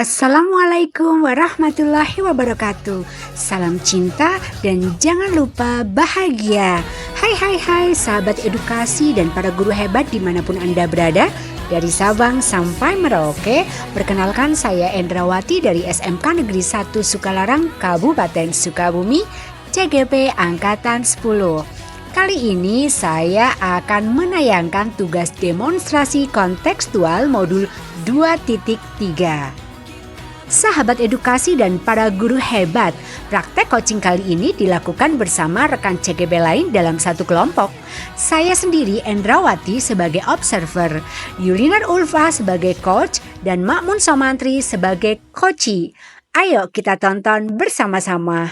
Assalamualaikum warahmatullahi wabarakatuh. Salam cinta dan jangan lupa bahagia. Hai sahabat edukasi dan para guru hebat dimanapun Anda berada. Dari Sabang sampai Merauke, perkenalkan saya Endrawati dari SMK Negeri 1 Sukalarang, Kabupaten Sukabumi, CGP Angkatan 10. Kali ini saya akan menayangkan tugas demonstrasi kontekstual modul 2.3. Sahabat edukasi dan para guru hebat, praktek coaching kali ini dilakukan bersama rekan CGP lain dalam satu kelompok. Saya sendiri Endrawati sebagai observer, Yulinar Ulfa sebagai coach, dan Makmun Somantri sebagai coachee. Ayo kita tonton bersama-sama.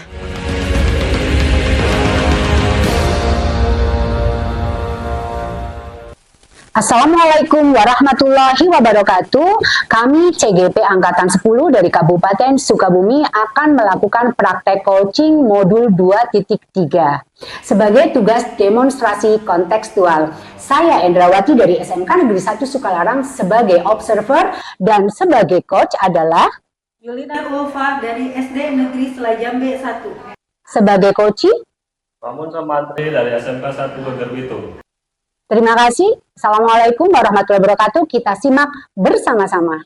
Assalamualaikum warahmatullahi wabarakatuh. Kami CGP Angkatan 10 dari Kabupaten Sukabumi akan melakukan praktek coaching modul 2.3 sebagai tugas demonstrasi kontekstual. Saya Endrawati dari SMK Negeri 1 Sukalarang sebagai observer dan sebagai coach adalah Yulinar Ulfa dari SD Negeri Selajambe 1. Sebagai coachee Makmun Somantri dari SMK 1 Gegerbitu. Terima kasih. Assalamualaikum warahmatullahi wabarakatuh. Kita simak bersama-sama.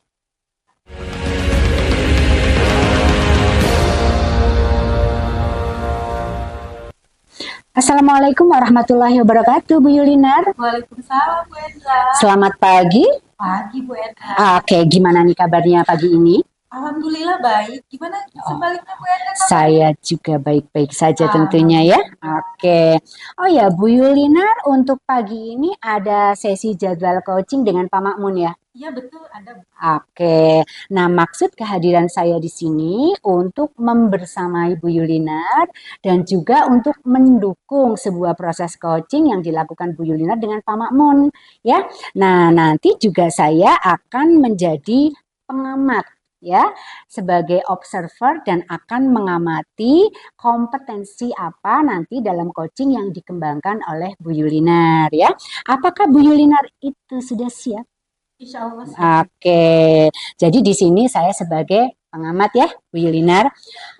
Assalamualaikum warahmatullahi wabarakatuh, Bu Yulinar. Waalaikumsalam, Bu Endra. Selamat pagi. Pagi, Bu Endra. Oke, gimana nih kabarnya pagi ini? Alhamdulillah baik. Gimana sebaliknya, Bu Endra? Saya juga baik-baik saja tentunya ya. Oke. Oh ya, Bu Yulinar, untuk pagi ini ada sesi jadwal coaching dengan Pak Makmun ya? Iya, betul. Ada. Oke. Nah, maksud kehadiran saya di sini untuk membersamai Bu Yulinar dan juga untuk mendukung sebuah proses coaching yang dilakukan Bu Yulinar dengan Pak Makmun ya. Nah, nanti juga saya akan menjadi pengamat ya, sebagai observer dan akan mengamati kompetensi apa nanti dalam coaching yang dikembangkan oleh Bu Yulinar ya. Apakah Bu Yulinar itu sudah siap? Insya Allah. Oke, jadi di sini saya sebagai pengamat ya, Bu Yulinar.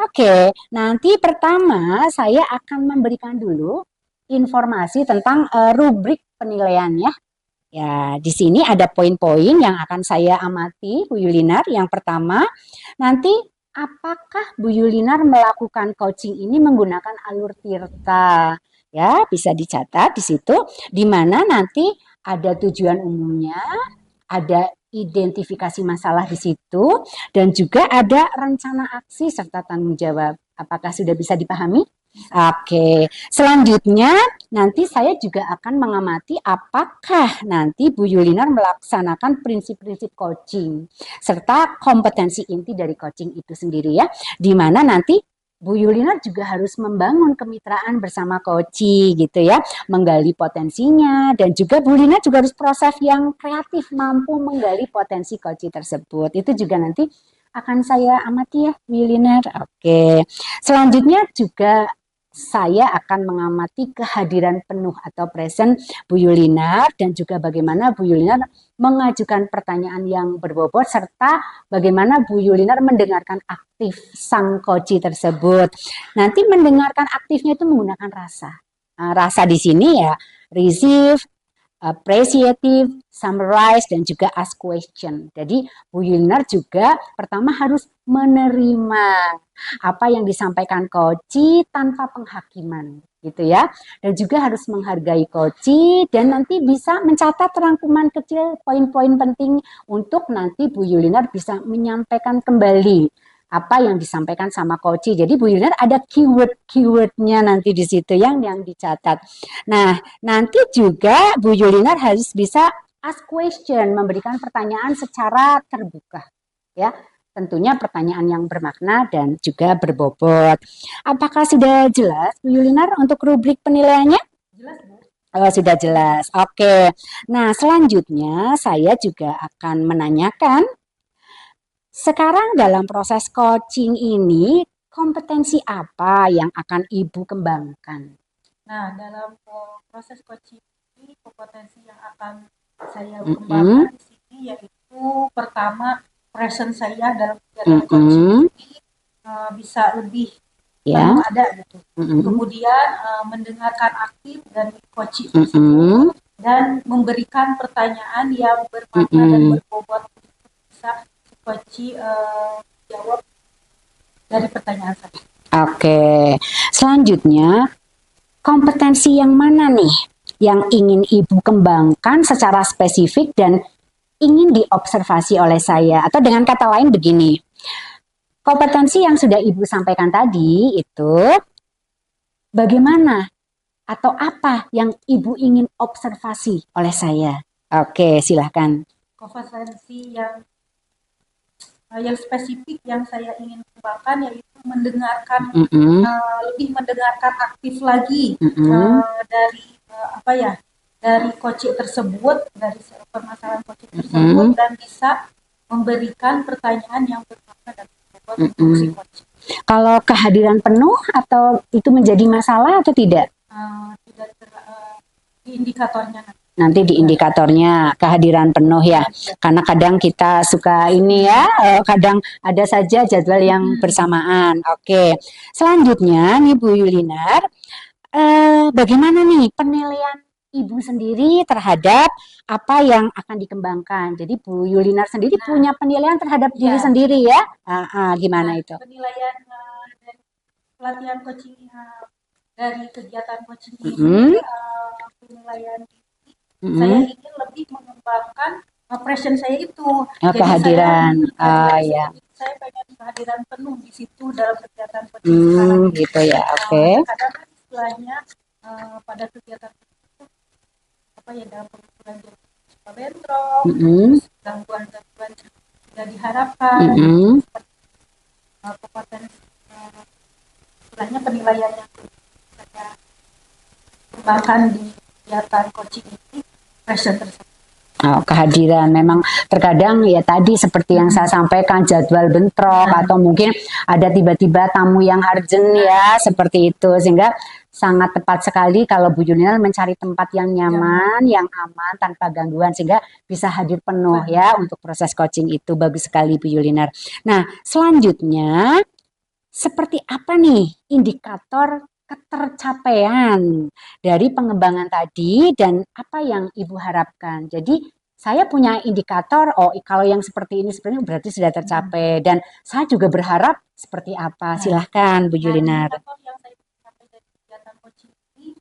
Oke, nanti pertama saya akan memberikan dulu informasi tentang rubrik penilaian ya. Ya, di sini ada poin-poin yang akan saya amati, Bu Yulinar. Yang pertama, nanti apakah Bu Yulinar melakukan coaching ini menggunakan alur tirta? Ya, bisa dicatat di situ, di mana nanti ada tujuan umumnya, ada identifikasi masalah di situ, dan juga ada rencana aksi serta tanggung jawab. Apakah sudah bisa dipahami? Oke, selanjutnya nanti saya juga akan mengamati apakah nanti Bu Yulinar melaksanakan prinsip-prinsip coaching serta kompetensi inti dari coaching itu sendiri ya, di mana nanti Bu Yulinar juga harus membangun kemitraan bersama coaching gitu ya, menggali potensinya, dan juga Bu Yulinar juga harus proses yang kreatif mampu menggali potensi coaching tersebut. Itu juga nanti akan saya amati ya, Bu Yulinar. Oke, selanjutnya juga saya akan mengamati kehadiran penuh atau present Bu Yulinar dan juga bagaimana Bu Yulinar mengajukan pertanyaan yang berbobot serta bagaimana Bu Yulinar mendengarkan aktif sang coachee tersebut. Nanti mendengarkan aktifnya itu menggunakan rasa. Rasa di sini ya receive, appreciative, summarize, dan juga ask question. Jadi Bu Yulinar juga pertama harus menerima apa yang disampaikan coachee tanpa penghakiman gitu ya, dan juga harus menghargai coachee dan nanti bisa mencatat rangkuman kecil poin-poin penting untuk nanti Bu Yulinar bisa menyampaikan kembali apa yang disampaikan sama coachee. Jadi Bu Yulinar ada keyword-keywordnya nanti di situ yang dicatat. Nah, nanti juga Bu Yulinar harus bisa ask question, memberikan pertanyaan secara terbuka ya. Tentunya pertanyaan yang bermakna dan juga berbobot. Apakah sudah jelas Bu Yulinar untuk rubrik penilaiannya? Jelas, Bu. Oh, sudah jelas. Oke. Nah, selanjutnya saya juga akan menanyakan sekarang dalam proses coaching ini kompetensi apa yang akan Ibu kembangkan? Nah, dalam proses coaching ini kompetensi yang akan saya kembangkan di sini yaitu pertama presence saya dalam kegiatan coaching ini bisa lebih Ya. penuh ada gitu. Mm-mm. Kemudian mendengarkan aktif dari coach tersebut dan memberikan pertanyaan yang bermakna dan berbobot bisa si coach jawab dari pertanyaan saya. Oke, selanjutnya kompetensi yang mana nih yang ingin Ibu kembangkan secara spesifik dan ingin diobservasi oleh saya? Atau dengan kata lain begini, kompetensi yang sudah Ibu sampaikan tadi itu bagaimana atau apa yang Ibu ingin observasi oleh saya? Oke, silahkan. Kompetensi yang spesifik yang saya ingin kembangkan yaitu mendengarkan lebih mendengarkan aktif lagi dari dari coach tersebut, dari permasalahan coach tersebut dan bisa memberikan pertanyaan yang bermakna dan berbobot untuk si coach. Kalau kehadiran penuh atau itu menjadi masalah atau tidak? Tidak di indikatornya nanti di indikatornya kehadiran penuh ya, karena kadang kita suka ini ya, kadang ada saja jadwal yang bersamaan. Oke, selanjutnya nih Bu Yulinar, bagaimana nih penilaian Ibu sendiri terhadap apa yang akan dikembangkan? Jadi Bu Yulinar sendiri punya penilaian terhadap diri sendiri ya? Gimana itu? Penilaian dari pelatihan coaching dari kegiatan coaching ini, penilaian saya ingin lebih mengembangkan presence saya itu. Jadi kehadiran, saya pengen kehadiran penuh di situ dalam kegiatan coaching sekarang. Gitu ya, oke. Kadang kan istilahnya pada kegiatan itu dalam pengaturan suka bentrok, gangguan-gangguan tidak diharapkan, kompetensi istilahnya penilaian yang saya kembangkan di kegiatan coaching ini present tersebut. Kehadiran memang terkadang ya tadi seperti yang saya sampaikan jadwal bentrok atau mungkin ada tiba-tiba tamu yang urgent ya seperti itu, sehingga sangat tepat sekali kalau Bu Yulinar mencari tempat yang nyaman, yang aman tanpa gangguan sehingga bisa hadir penuh ya untuk proses coaching itu. Bagus sekali Bu Yulinar. Nah, selanjutnya seperti apa nih indikator ketercapaian dari pengembangan tadi dan apa yang Ibu harapkan? Jadi saya punya indikator, kalau yang seperti ini berarti sudah tercapai dan saya juga berharap seperti apa. Silahkan Bu Yulinar. Indikator yang saya capai dari kegiatan coaching ini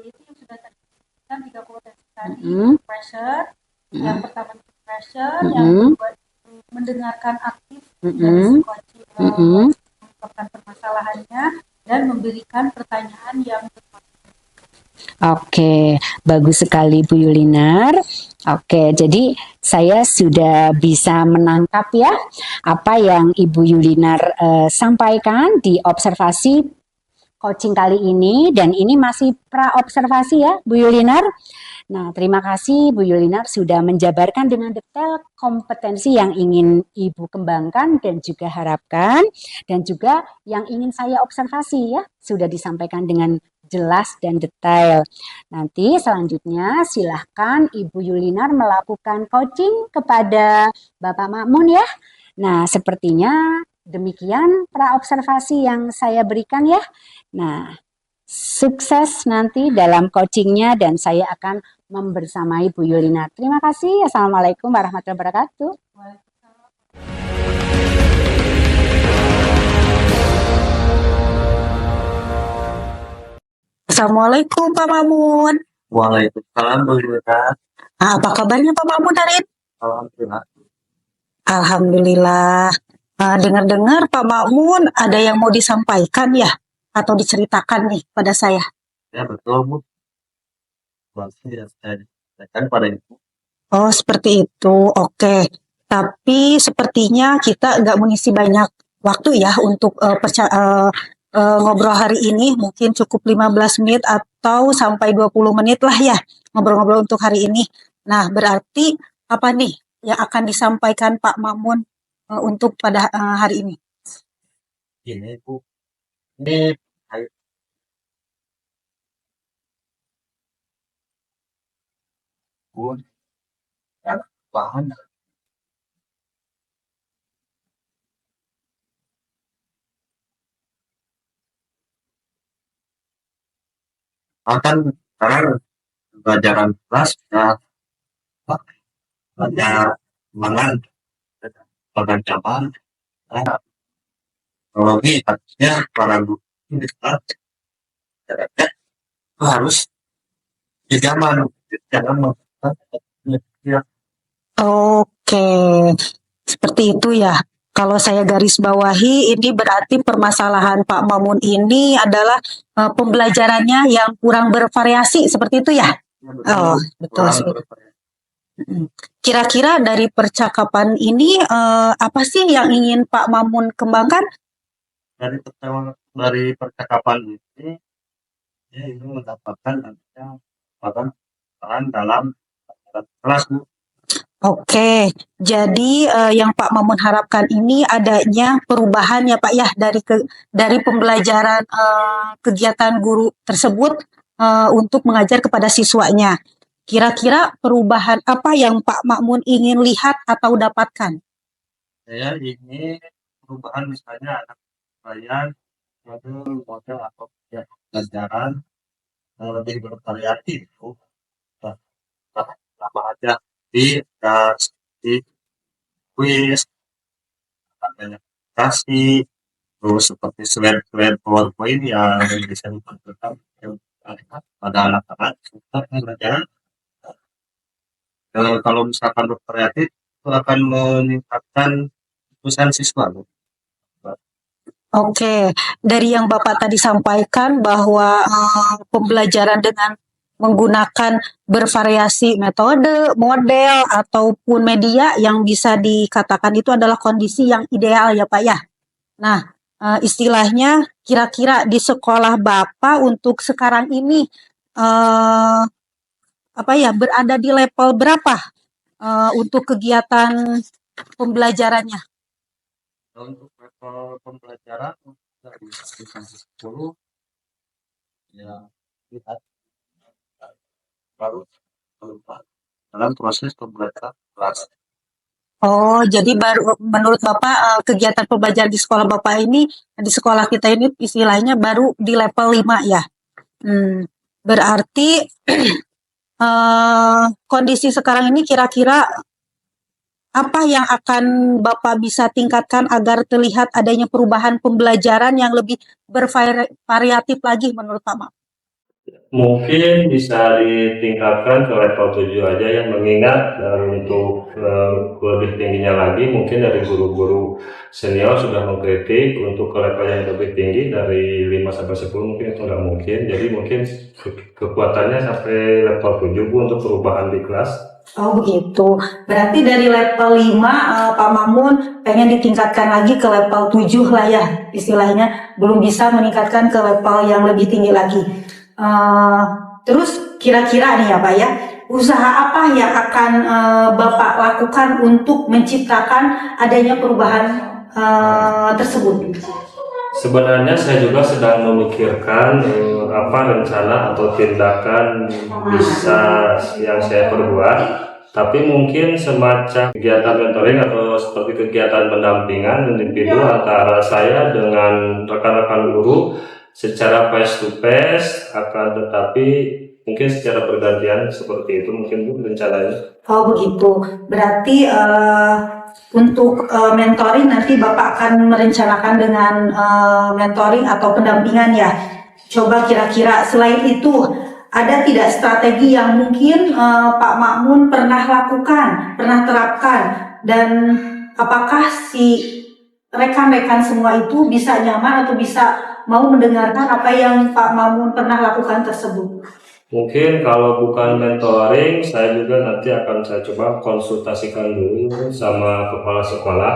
yaitu yang sudah terdefinisikan 3 kompetensi tadi, pressure, yang pertama itu pressure, yang kedua itu mendengarkan aktif dari si coaching, mengungkapkan permasalahannya dan memberikan pertanyaan yang Oke, bagus sekali Bu Yulinar. Oke, jadi saya sudah bisa menangkap ya apa yang Ibu Yulinar sampaikan di observasi coaching kali ini, dan ini masih pra observasi ya Bu Yulinar. Nah, terima kasih Bu Yulinar sudah menjabarkan dengan detail kompetensi yang ingin Ibu kembangkan dan juga harapkan, dan juga yang ingin saya observasi ya, sudah disampaikan dengan jelas dan detail. Nanti selanjutnya silahkan Ibu Yulinar melakukan coaching kepada Bapak Makmun ya. Nah, sepertinya demikian pra observasi yang saya berikan ya. Nah, sukses nanti dalam coachingnya dan saya akan membersamai Bu Yulinar. Terima kasih. Assalamualaikum warahmatullahi wabarakatuh. Assalamualaikum Pak Mamun. Waalaikumsalam Bu Yulinar. Apa kabarnya Pak Mamun hari ini? Alhamdulillah. Alhamdulillah. Dengar-dengar Pak Mamun ada yang mau disampaikan ya? Atau diceritakan nih pada saya? Ya betul Bu. Masih yang saya disampaikan pada Ibu. Oh seperti itu, oke. Tapi sepertinya kita nggak mengisi banyak waktu ya untuk ngobrol hari ini. Mungkin cukup 15 menit atau sampai 20 menit lah ya ngobrol-ngobrol untuk hari ini. Nah berarti apa nih yang akan disampaikan Pak Mamun untuk pada hari ini? Ini Bu. Ini Bu. Bahan Bahkan sekarang pelajaran kelas ada mangan bagan cabang, teknologi artinya para guru di kelas itu harus dijaman, jangan ya. Oke, seperti itu ya. Kalau saya garis bawahi, ini berarti permasalahan Pak Mamun ini adalah pembelajarannya yang kurang bervariasi, seperti itu ya? Oh, betul. Kira-kira dari percakapan ini apa sih yang ingin Pak Mamun kembangkan? Dari percakapan ini dia ingin mendapatkan adanya peran dalam kelas, Bu. Oke, jadi yang Pak Mamun harapkan ini adanya perubahan ya Pak ya dari pembelajaran kegiatan guru tersebut untuk mengajar kepada siswanya. Kira-kira perubahan apa yang Pak Mamun ingin lihat atau dapatkan? Saya ini perubahan misalnya anak saya model atau pelajaran yang lebih bervariatif, Bu. Sama aja di kuis, adanya aplikasi, terus seperti slide PowerPoint yang bisa diperlukan pada anak-anak pelajaran. Kalau misalkan bervariatif itu akan meningkatkan fokusan siswa. Oke, dari yang Bapak tadi sampaikan bahwa pembelajaran dengan menggunakan bervariasi metode, model, ataupun media yang bisa dikatakan itu adalah kondisi yang ideal ya Pak ya. Nah, istilahnya kira-kira di sekolah Bapak untuk sekarang ini berada di level berapa untuk kegiatan pembelajarannya? Untuk level pembelajaran dari 10 ya lihat baru dalam proses pembelajaran kelas. Oh, jadi baru menurut Bapak kegiatan pembelajaran di sekolah Bapak ini, di sekolah kita ini istilahnya baru di level 5 ya. Berarti kondisi sekarang ini kira-kira apa yang akan Bapak bisa tingkatkan agar terlihat adanya perubahan pembelajaran yang lebih bervariatif lagi menurut Pak Mamun? Mungkin bisa ditingkatkan ke level 7 aja ya, mengingat untuk lebih tingginya lagi mungkin dari guru-guru senior sudah mengkritik untuk ke level yang lebih tinggi dari 5 sampai 10 mungkin itu nggak mungkin, jadi mungkin kekuatannya sampai level 7 Bu untuk perubahan di kelas. Oh begitu, berarti dari level 5 Pak Mamun pengen ditingkatkan lagi ke level 7 lah ya, istilahnya belum bisa meningkatkan ke level yang lebih tinggi lagi. Terus kira-kira nih ya Pak ya, usaha apa yang akan Bapak lakukan untuk menciptakan adanya perubahan tersebut? Sebenarnya saya juga sedang memikirkan apa rencana atau tindakan bisa yang saya perbuat, tapi mungkin semacam kegiatan mentoring atau seperti kegiatan pendampingan individu antara saya dengan rekan-rekan guru secara face to face, akan tetapi mungkin secara bergantian seperti itu mungkin Bu rencananya. Oh begitu, berarti untuk mentoring nanti Bapak akan merencanakan dengan mentoring atau pendampingan ya. Coba kira-kira selain itu ada tidak strategi yang mungkin Pak Mamun pernah lakukan, pernah terapkan, dan apakah si rekan-rekan semua itu bisa nyaman atau bisa mau mendengarkan apa yang Pak Mamun pernah lakukan tersebut? Mungkin kalau bukan mentoring, saya juga nanti akan saya coba konsultasikan dulu sama kepala sekolah.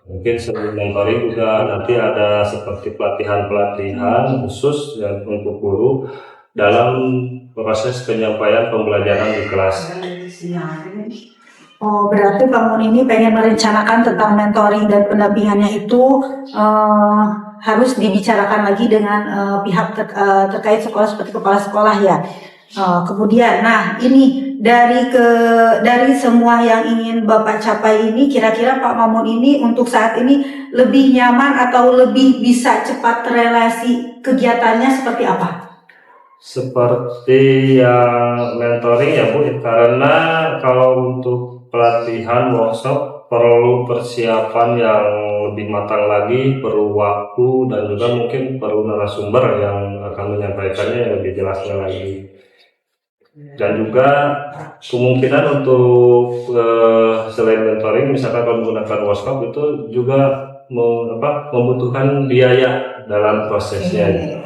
Mungkin sebelum mentoring juga nanti ada seperti pelatihan-pelatihan khusus yang untuk guru dalam proses penyampaian pembelajaran di kelas. Oh, berarti Pak Mun ini pengen merencanakan tentang mentoring dan pendampingannya itu harus dibicarakan lagi dengan pihak terkait sekolah seperti kepala sekolah ya. Kemudian, nah ini dari semua yang ingin Bapak capai ini, kira-kira Pak Mamun ini untuk saat ini lebih nyaman atau lebih bisa cepat terrelasi kegiatannya seperti apa? Seperti yang mentoring ya Bu, karena kalau untuk pelatihan workshop perlu persiapan yang lebih matang lagi, perlu waktu dan juga mungkin perlu narasumber yang akan menyampaikannya yang lebih jelasnya lagi. Dan juga kemungkinan untuk selain mentoring, misalkan kalau menggunakan workshop itu juga membutuhkan biaya dalam prosesnya.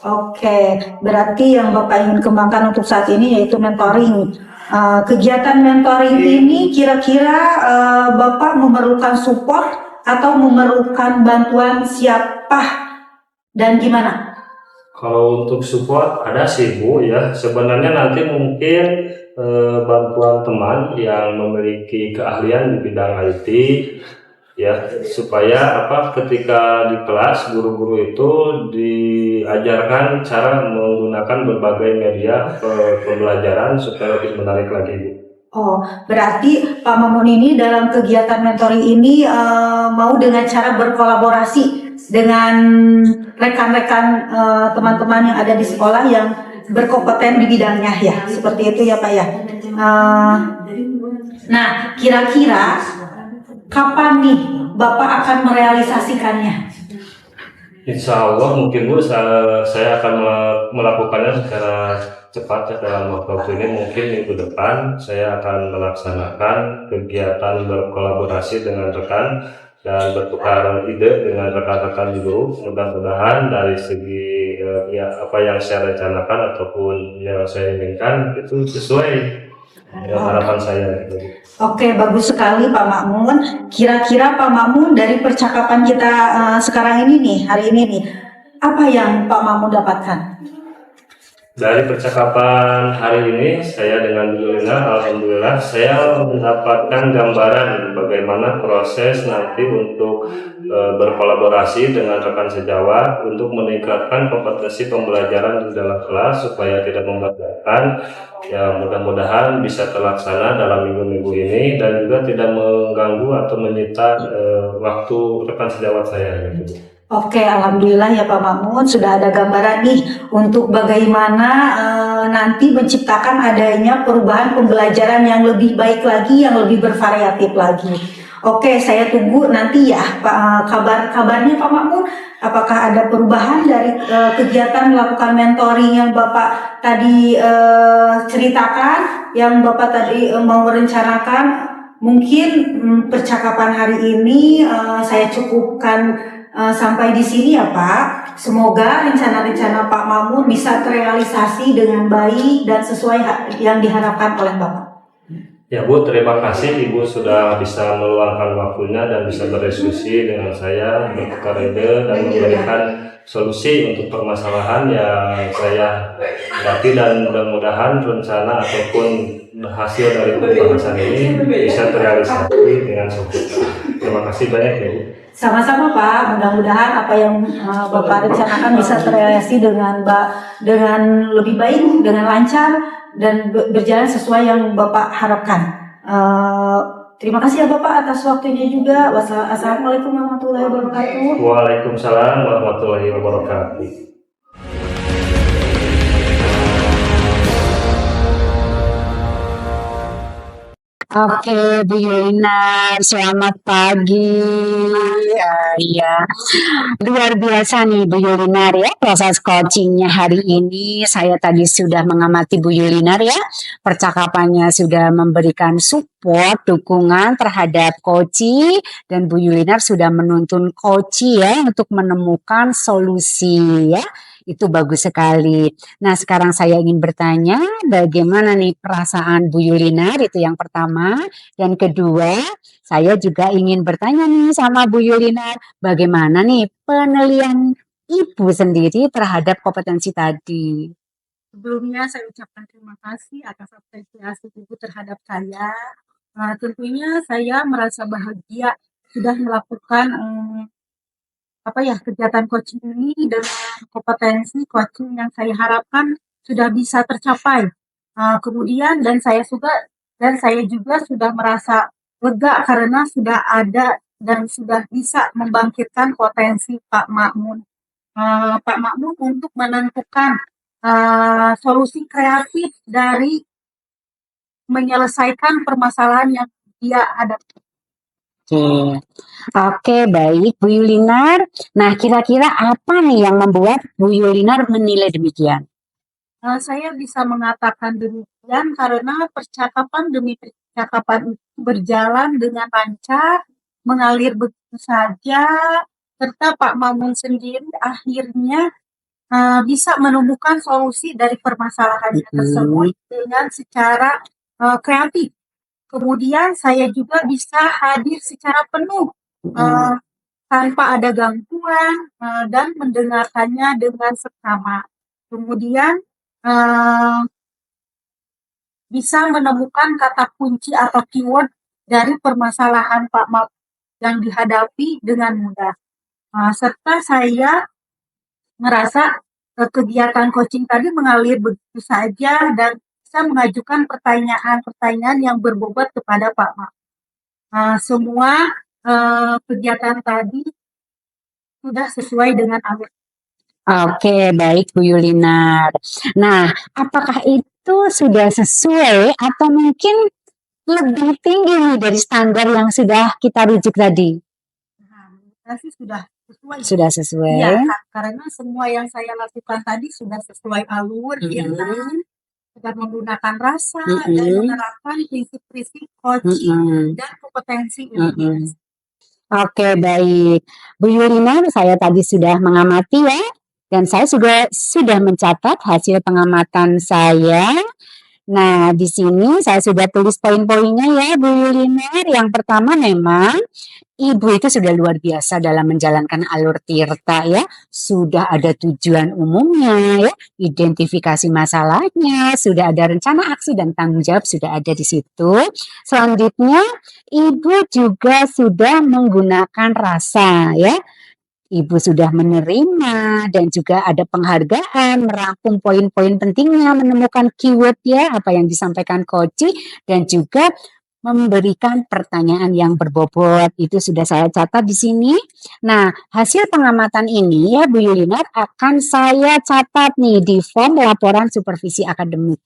Oke, berarti yang Bapak ingin kembangkan untuk saat ini yaitu mentoring. Kegiatan mentoring ini kira-kira Bapak memerlukan support atau memerlukan bantuan siapa dan gimana? Kalau untuk support ada sih Bu ya. Sebenarnya nanti mungkin bantuan teman yang memiliki keahlian di bidang IT ya, supaya ketika di kelas guru-guru itu diajarkan cara menggunakan berbagai media pembelajaran supaya lebih menarik lagi Bu. Oh, berarti Pak Mamun ini dalam kegiatan mentoring ini mau dengan cara berkolaborasi dengan rekan-rekan teman-teman yang ada di sekolah yang berkompeten di bidangnya ya, seperti itu ya Pak ya. Nah, kira-kira kapan nih Bapak akan merealisasikannya? Insya Allah mungkin Bu, saya akan melakukannya secara cepat ya, dalam waktu ini mungkin minggu depan saya akan melaksanakan kegiatan berkolaborasi dengan rekan dan bertukar ide dengan rekan-rekan dulu. Mudah-mudahan dari segi apa yang saya rencanakan ataupun yang saya inginkan itu sesuai harapan saya gitu. Oke, bagus sekali Pak Makmun. Kira-kira Pak Makmun dari percakapan kita sekarang ini nih, hari ini nih, apa yang Pak Makmun dapatkan? Dari percakapan hari ini, saya dengan Bu Yulina, alhamdulillah saya mendapatkan gambaran bagaimana proses nanti untuk berkolaborasi dengan rekan sejawat untuk meningkatkan kompetensi pembelajaran di dalam kelas supaya tidak memberatkan. Ya, mudah-mudahan bisa terlaksana dalam minggu-minggu ini dan juga tidak mengganggu atau menyita waktu rekan sejawat saya gitu. Oke, alhamdulillah ya Pak Makmun sudah ada gambaran nih untuk bagaimana nanti menciptakan adanya perubahan pembelajaran yang lebih baik lagi, yang lebih bervariatif lagi. Oke, saya tunggu nanti ya Pak kabarnya Pak Makmun. Apakah ada perubahan dari kegiatan melakukan mentoring yang Bapak tadi ceritakan, yang Bapak tadi mau rencanakan? Mungkin percakapan hari ini saya cukupkan sampai di sini ya Pak. Semoga rencana-rencana Pak Makmun bisa terrealisasi dengan baik dan sesuai yang diharapkan oleh Bapak. Ya Bu, terima kasih Ibu sudah bisa meluangkan waktunya dan bisa berdiskusi dengan saya, bertukar ide dan memberikan solusi untuk permasalahan yang saya hadapi, dan mudah-mudahan rencana ataupun hasil dari pembahasan ini bisa terrealisasi dengan sempurna. Terima kasih banyak ya Bu. Sama-sama Pak, mudah-mudahan apa yang Bapak rencanakan bisa terrealisasi dengan lebih baik, dengan lancar dan berjalan sesuai yang Bapak harapkan. Terima kasih ya Bapak atas waktunya juga. Wassalamualaikum warahmatullahi wabarakatuh. Waalaikumsalam warahmatullahi wabarakatuh. Oke, Bu Yulina, selamat pagi. Iya, luar biasa nih Bu Yulinar ya, proses coachingnya hari ini. Saya tadi sudah mengamati Bu Yulinar ya, percakapannya sudah memberikan support, dukungan terhadap coaching, dan Bu Yulinar sudah menuntun coaching ya untuk menemukan solusi ya. Itu bagus sekali. Nah, sekarang saya ingin bertanya, bagaimana nih perasaan Bu Yulinar? Itu yang pertama. Dan kedua, saya juga ingin bertanya nih sama Bu Yulinar, bagaimana nih penilaian Ibu sendiri terhadap kompetensi tadi? Sebelumnya saya ucapkan terima kasih atas apresiasi Ibu terhadap saya. Tentunya saya merasa bahagia sudah melakukan kegiatan coaching ini dengan kompetensi coaching yang saya harapkan sudah bisa tercapai. Kemudian saya juga sudah merasa lega karena sudah ada dan sudah bisa membangkitkan potensi Pak Makmun. Pak Makmun untuk menentukan solusi kreatif dari menyelesaikan permasalahan yang dia hadapi. Oke, baik Bu Yulinar. Nah, kira-kira apa nih yang membuat Bu Yulinar menilai demikian? Saya bisa mengatakan demikian karena percakapan demi percakapan itu berjalan dengan lancar, mengalir begitu saja, serta Pak Mamun sendiri akhirnya bisa menemukan solusi dari permasalahannya tersebut dengan secara kreatif. Kemudian saya juga bisa hadir secara penuh tanpa ada gangguan dan mendengarkannya dengan seksama. Kemudian bisa menemukan kata kunci atau keyword dari permasalahan Pak Map yang dihadapi dengan mudah. Serta saya merasa kegiatan coaching tadi mengalir begitu saja dan bisa mengajukan pertanyaan-pertanyaan yang berbobot kepada Pak Map. Semua kegiatan tadi sudah sesuai dengan alur. Oke, baik Bu Yulinar. Nah, apakah itu sudah sesuai atau mungkin lebih tinggi nih dari standar yang sudah kita rujuk tadi? Saya sih sudah sesuai. Sudah sesuai. Iya, karena semua yang saya lakukan tadi sudah sesuai alur, sudah menggunakan rasa dan menerapkan prinsip-prinsip coaching dan kompetensi ilmu. Oke, baik. Bu Yulinar, saya tadi sudah mengamati ya, dan saya sudah mencatat hasil pengamatan saya. Nah, di sini saya sudah tulis poin-poinnya ya, Bu Yulinar. Yang pertama memang Ibu itu sudah luar biasa dalam menjalankan alur tirta ya. Sudah ada tujuan umumnya ya, identifikasi masalahnya, sudah ada rencana aksi dan tanggung jawab sudah ada di situ. Selanjutnya, Ibu juga sudah menggunakan rasa ya. Ibu sudah menerima dan juga ada penghargaan, merangkum poin-poin pentingnya, menemukan keyword ya, apa yang disampaikan coach dan juga memberikan pertanyaan yang berbobot. Itu sudah saya catat di sini. Nah, hasil pengamatan ini ya Bu Yulinar akan saya catat nih di form laporan supervisi akademik.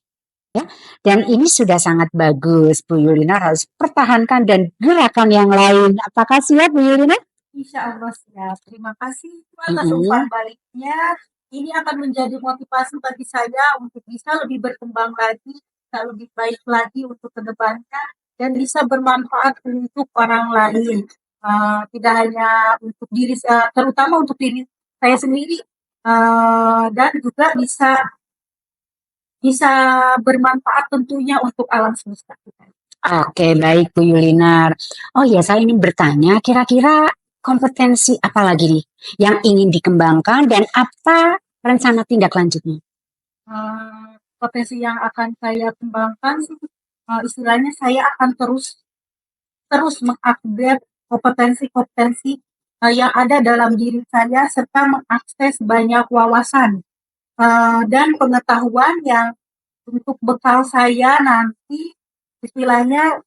Ya. Dan ini sudah sangat bagus. Bu Yulinar harus pertahankan dan gerakan yang lain. Apakah siap Bu Yulinar? Insya Allah siap. Terima kasih atas umpan baliknya. Ini akan menjadi motivasi bagi saya untuk bisa lebih berkembang lagi, bisa lebih baik lagi untuk kedepannya, dan bisa bermanfaat untuk orang lain. Tidak hanya untuk diri, terutama untuk diri saya sendiri, dan juga bisa bermanfaat tentunya untuk alam semesta kita. Oke, baik Bu Yulinar. Oh ya, saya ingin bertanya, kira-kira kompetensi apa lagi nih yang ingin dikembangkan dan apa rencana tindak lanjutnya? Potensi yang akan saya kembangkan, istilahnya saya akan terus mengupgrade kompetensi-kompetensi yang ada dalam diri saya serta mengakses banyak wawasan dan pengetahuan yang untuk bekal saya nanti istilahnya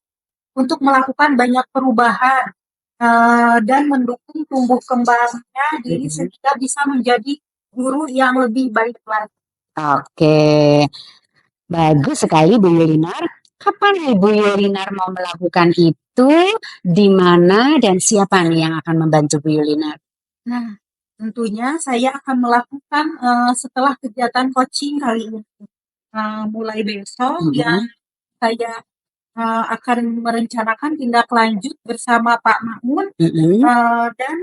untuk melakukan banyak perubahan dan mendukung tumbuh kembangnya diri sehingga bisa menjadi guru yang lebih baik lagi. Oke, bagus sekali Bu Yulinar. Kapan Ibu Yulinar mau melakukan itu? Di mana dan siapa nih yang akan membantu Bu Yulinar? Nah, tentunya saya akan melakukan setelah kegiatan coaching kali ini. Mulai besok yang saya akan merencanakan tindak lanjut bersama Pak Makmun dan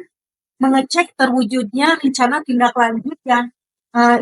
mengecek terwujudnya rencana tindak lanjut yang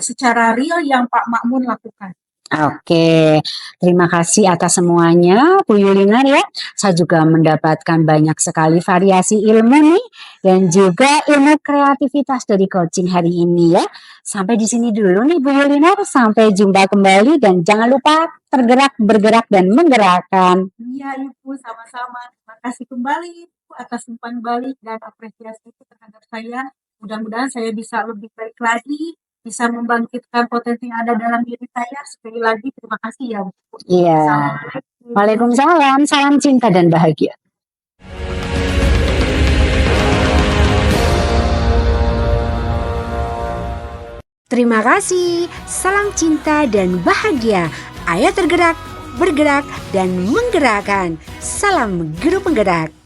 secara real yang Pak Makmun lakukan. Oke, terima kasih atas semuanya Bu Yulinar ya. Saya juga mendapatkan banyak sekali variasi ilmu nih dan juga ilmu kreativitas dari coaching hari ini ya. Sampai di sini dulu nih Bu Yulinar, sampai jumpa kembali dan jangan lupa tergerak, bergerak dan menggerakkan. Iya Ibu, sama-sama. Terima kasih kembali Ibu atas umpan balik dan apresiasi terhadap saya. Mudah-mudahan saya bisa lebih baik lagi, bisa membangkitkan potensi yang ada dalam diri saya. Sekali lagi terima kasih ya Bu. Iya. Waalaikumsalam, salam cinta dan bahagia. Terima kasih. Salam cinta dan bahagia. Ayo tergerak, bergerak, dan menggerakkan. Salam guru penggerak.